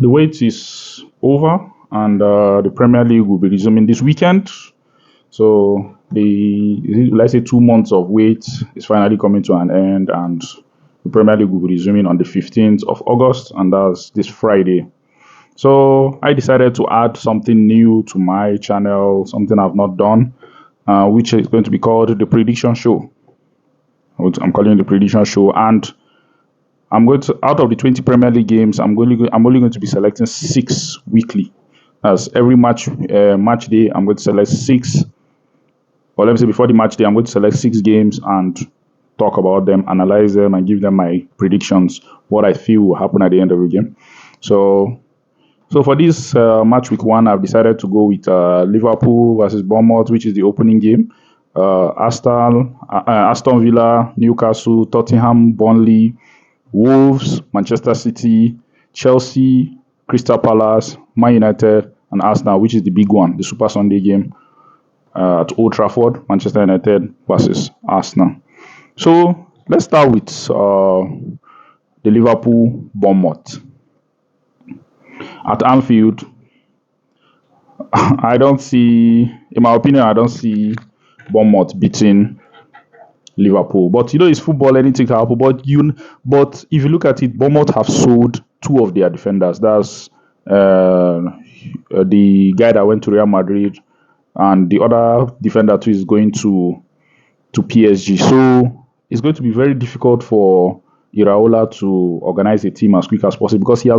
The wait is over, and the Premier League will be resuming this weekend. So the let's say 2 months of wait is finally coming to an end, and the Premier League will be resuming on the 15th of August, and that's this Friday. So I decided to add something new to my channel, something I've not done, which is going to be called the Prediction Show. I'm calling it the Prediction Show, and I'm going to, out of the 20 Premier League games, I'm only going to be selecting 6 weekly. As every match day, I'm going to select 6. Or let me say before the match day, I'm going to select 6 games and talk about them, analyze them, and give them my predictions, what I feel will happen at the end of the game. So for this match week 1, I've decided to go with Liverpool versus Bournemouth, which is the opening game. Aston Villa, Newcastle, Tottenham, Burnley, Wolves, Manchester City, Chelsea, Crystal Palace, Man United, and Arsenal, which is the big one, the Super Sunday game at Old Trafford, Manchester United versus Arsenal. So let's start with the Liverpool Bournemouth. At Anfield, in my opinion, I don't see Bournemouth beating Liverpool. But it's football, anything can happen. But if you look at it, Bournemouth have sold 2 of their defenders. That's the guy that went to Real Madrid, and the other defender too is going to PSG. So it's going to be very difficult for Iraola to organize a team as quick as possible, because they've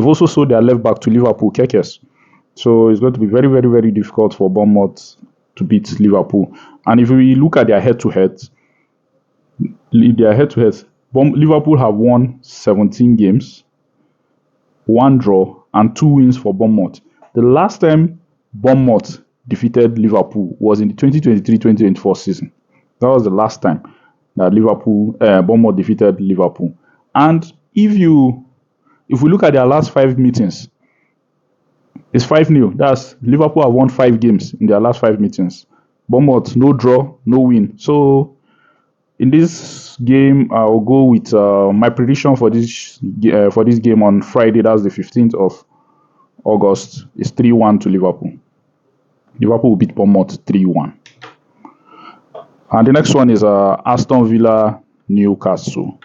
also sold their left back to Liverpool, Kekes. So it's going to be very, very, very difficult for Bournemouth to beat Liverpool. And if we look at their head-to-head, Liverpool have won 17 games, 1 draw, and 2 wins for Bournemouth. The last time Bournemouth defeated Liverpool was in the 2023-2024 season. That was the last time that Bournemouth defeated Liverpool. And if we look at their last 5 meetings, it's 5-0. That's Liverpool have won 5 games in their last 5 meetings. Bournemouth, no draw, no win. So in this game, I'll go with my prediction for this game on Friday. That's the 15th of August. Is 3-1 to Liverpool. Liverpool will beat Bournemouth 3-1. And the next one is Aston Villa Newcastle.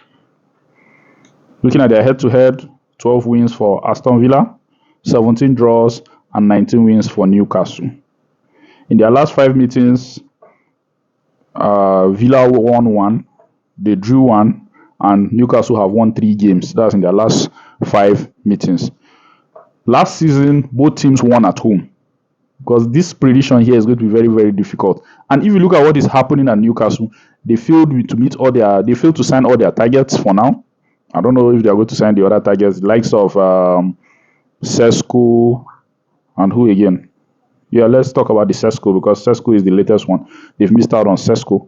Looking at their head-to-head, 12 wins for Aston Villa, 17 draws, and 19 wins for Newcastle. In their last 5 meetings, Villa won 1, they drew 1, and Newcastle have won 3 games. That's in their last 5 meetings. Last season, both teams won at home, because this prediction here is going to be very, very difficult. And if you look at what is happening at Newcastle, they failed to sign all their targets for now. I don't know if they are going to sign the other targets, the likes of Sesko, and who again? Yeah, let's talk about the Sesko, because Sesko is the latest one. They've missed out on Sesko.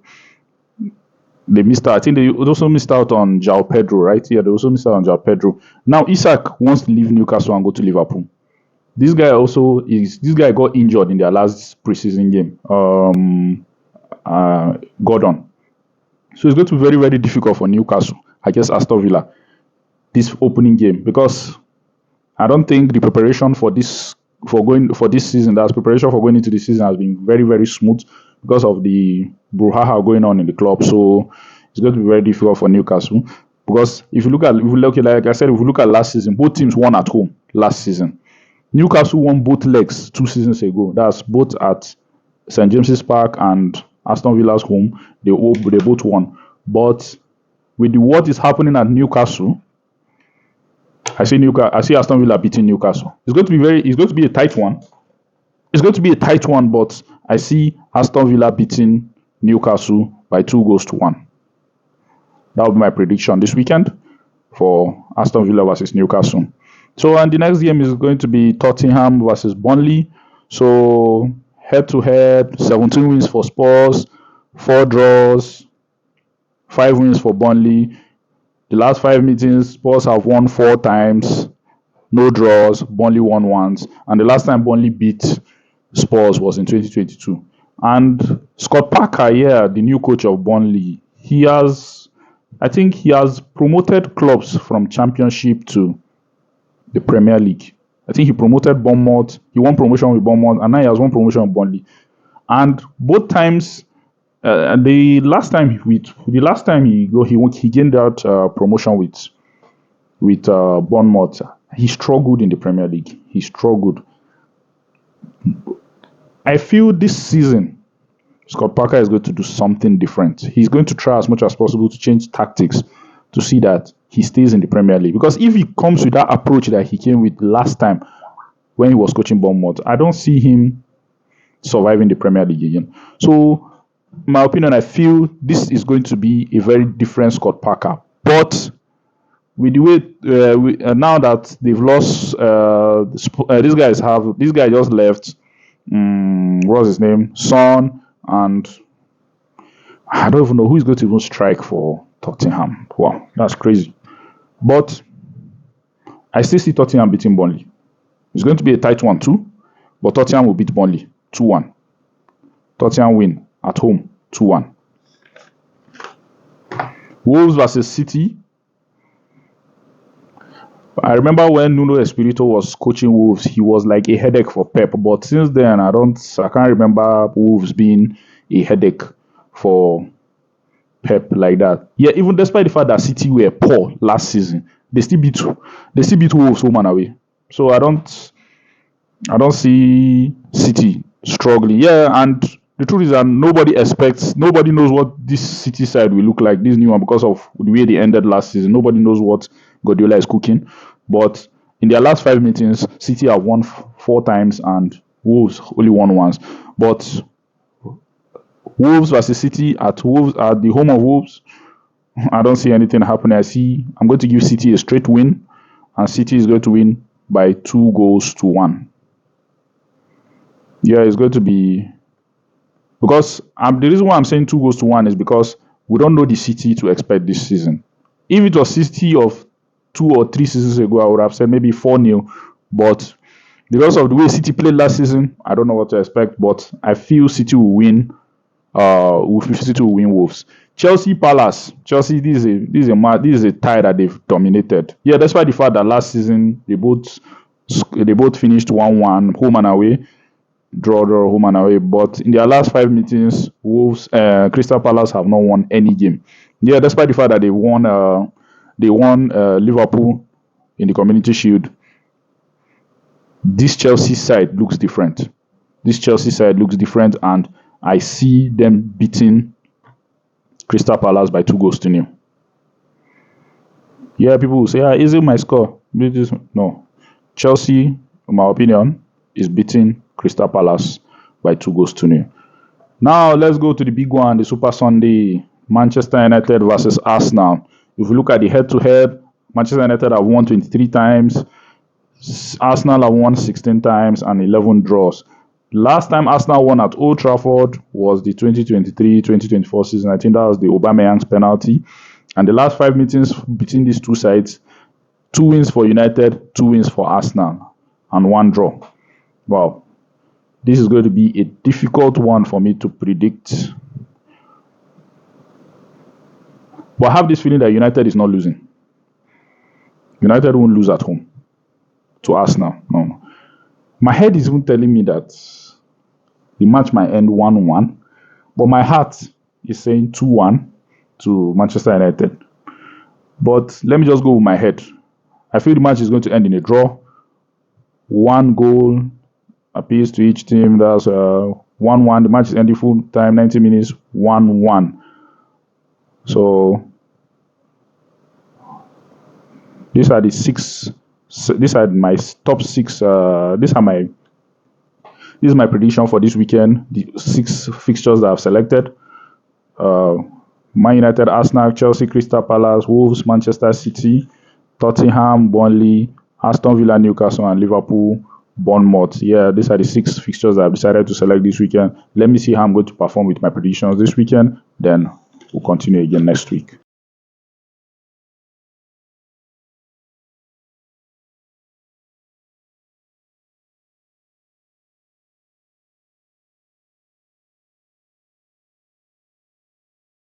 I think they also missed out on João Pedro, right? Yeah, they also missed out on João Pedro. Now Isak wants to leave Newcastle and go to Liverpool. This guy got injured in their last preseason game. Gordon. So it's going to be very, very difficult for Newcastle against Aston Villa this opening game, because I don't think the preparation for this season, that's preparation for going into the season, has been very, very smooth because of the brouhaha going on in the club. So it's going to be very difficult for Newcastle, because if you look at last season, both teams won at home last season. Newcastle won both legs 2 seasons ago. That's both at St James's Park and Aston Villa's home. They both won. But with what is happening at Newcastle, I see Aston Villa beating Newcastle. It's going to be a tight one. It's going to be a tight one, but I see Aston Villa beating Newcastle by 2-1. That will be my prediction this weekend for Aston Villa versus Newcastle. So, and the next game is going to be Tottenham versus Burnley. So, head-to-head, 17 wins for Spurs, 4 draws, 5 wins for Burnley. The last 5 meetings, Spurs have won 4 times, no draws, Burnley won once. And the last time Burnley beat Spurs was in 2022. And Scott Parker, the new coach of Burnley, I think he has promoted clubs from Championship to the Premier League. I think he promoted Bournemouth. He won promotion with Bournemouth, and now he has won promotion with Burnley. And both times, the last time he gained that promotion with Bournemouth, he struggled in the Premier League. He struggled. I feel this season Scott Parker is going to do something different. He's going to try as much as possible to change tactics to see that he stays in the Premier League. Because if he comes with that approach that he came with last time when he was coaching Bournemouth, I don't see him surviving the Premier League again. So, in my opinion, I feel this is going to be a very different Scott Parker. But with the way now that they've lost, these guy just left. What's his name? Son, and I don't even know who is going to even strike for Tottenham. Wow, that's crazy. But I still see Tottenham beating Burnley. It's going to be a tight one too, but Tottenham will beat Burnley 2-1. Tottenham win at home 2-1. Wolves versus City. I remember when Nuno Espirito was coaching Wolves, he was like a headache for Pep. But since then, I can't remember Wolves being a headache for Pep like that. Yeah, even despite the fact that City were poor last season, they still beat Wolves home and away. So I don't see City struggling. Yeah, and the truth is that nobody knows what this City side will look like, this new one, because of the way they ended last season. Nobody knows what Guardiola is cooking. But in their last 5 meetings, City have won 4 times and Wolves only won once. But Wolves versus City at the home of Wolves, I don't see anything happening. I'm going to give City a straight win, and City is going to win by 2-1. Yeah, it's going to be, because the reason why I'm saying 2-1 is because we don't know the City to expect this season. If it was City of 2 or 3 seasons ago, I would have said maybe 4-0. But because of the way City played last season, I don't know what to expect. But I feel City will win. City will win Wolves. Chelsea Palace. Chelsea. This is a tie that they've dominated. Yeah, that's why the fact that last season they both finished 1-1 home and away, draw home and away. But in their last 5 meetings, Crystal Palace have not won any game. Yeah, despite the fact that they won Liverpool in the Community Shield. This Chelsea side looks different. And I see them beating Crystal Palace by 2-0. Yeah, people will say, is it my score? No. Chelsea, in my opinion, is beating Crystal Palace by 2-0. Now, let's go to the big one, the Super Sunday. Manchester United versus Arsenal. If you look at the head-to-head, Manchester United have won 23 times. Arsenal have won 16 times and 11 draws. Last time Arsenal won at Old Trafford was the 2023-2024 season. I think that was the Aubameyang's penalty. And the last 5 meetings between these two sides, 2 wins for United, 2 wins for Arsenal, and 1 draw. Wow. This is going to be a difficult one for me to predict. But I have this feeling that United is not losing. United won't lose at home to Arsenal. No. My head is even telling me that the match might end 1-1. But my heart is saying 2-1 to Manchester United. But let me just go with my head. I feel the match is going to end in a draw. 1 goal appeals to each team. That's 1-1. The match is ending full time, 90 minutes, 1-1. So these are the 6. These are my top 6. This is my prediction for this weekend. The 6 fixtures that I've selected: Man United, Arsenal, Chelsea, Crystal Palace, Wolves, Manchester City, Tottenham, Burnley, Aston Villa, Newcastle, and Liverpool, Bournemouth. Yeah, these are the 6 fixtures that I've decided to select this weekend. Let me see how I'm going to perform with my predictions this weekend. Then we'll continue again next week.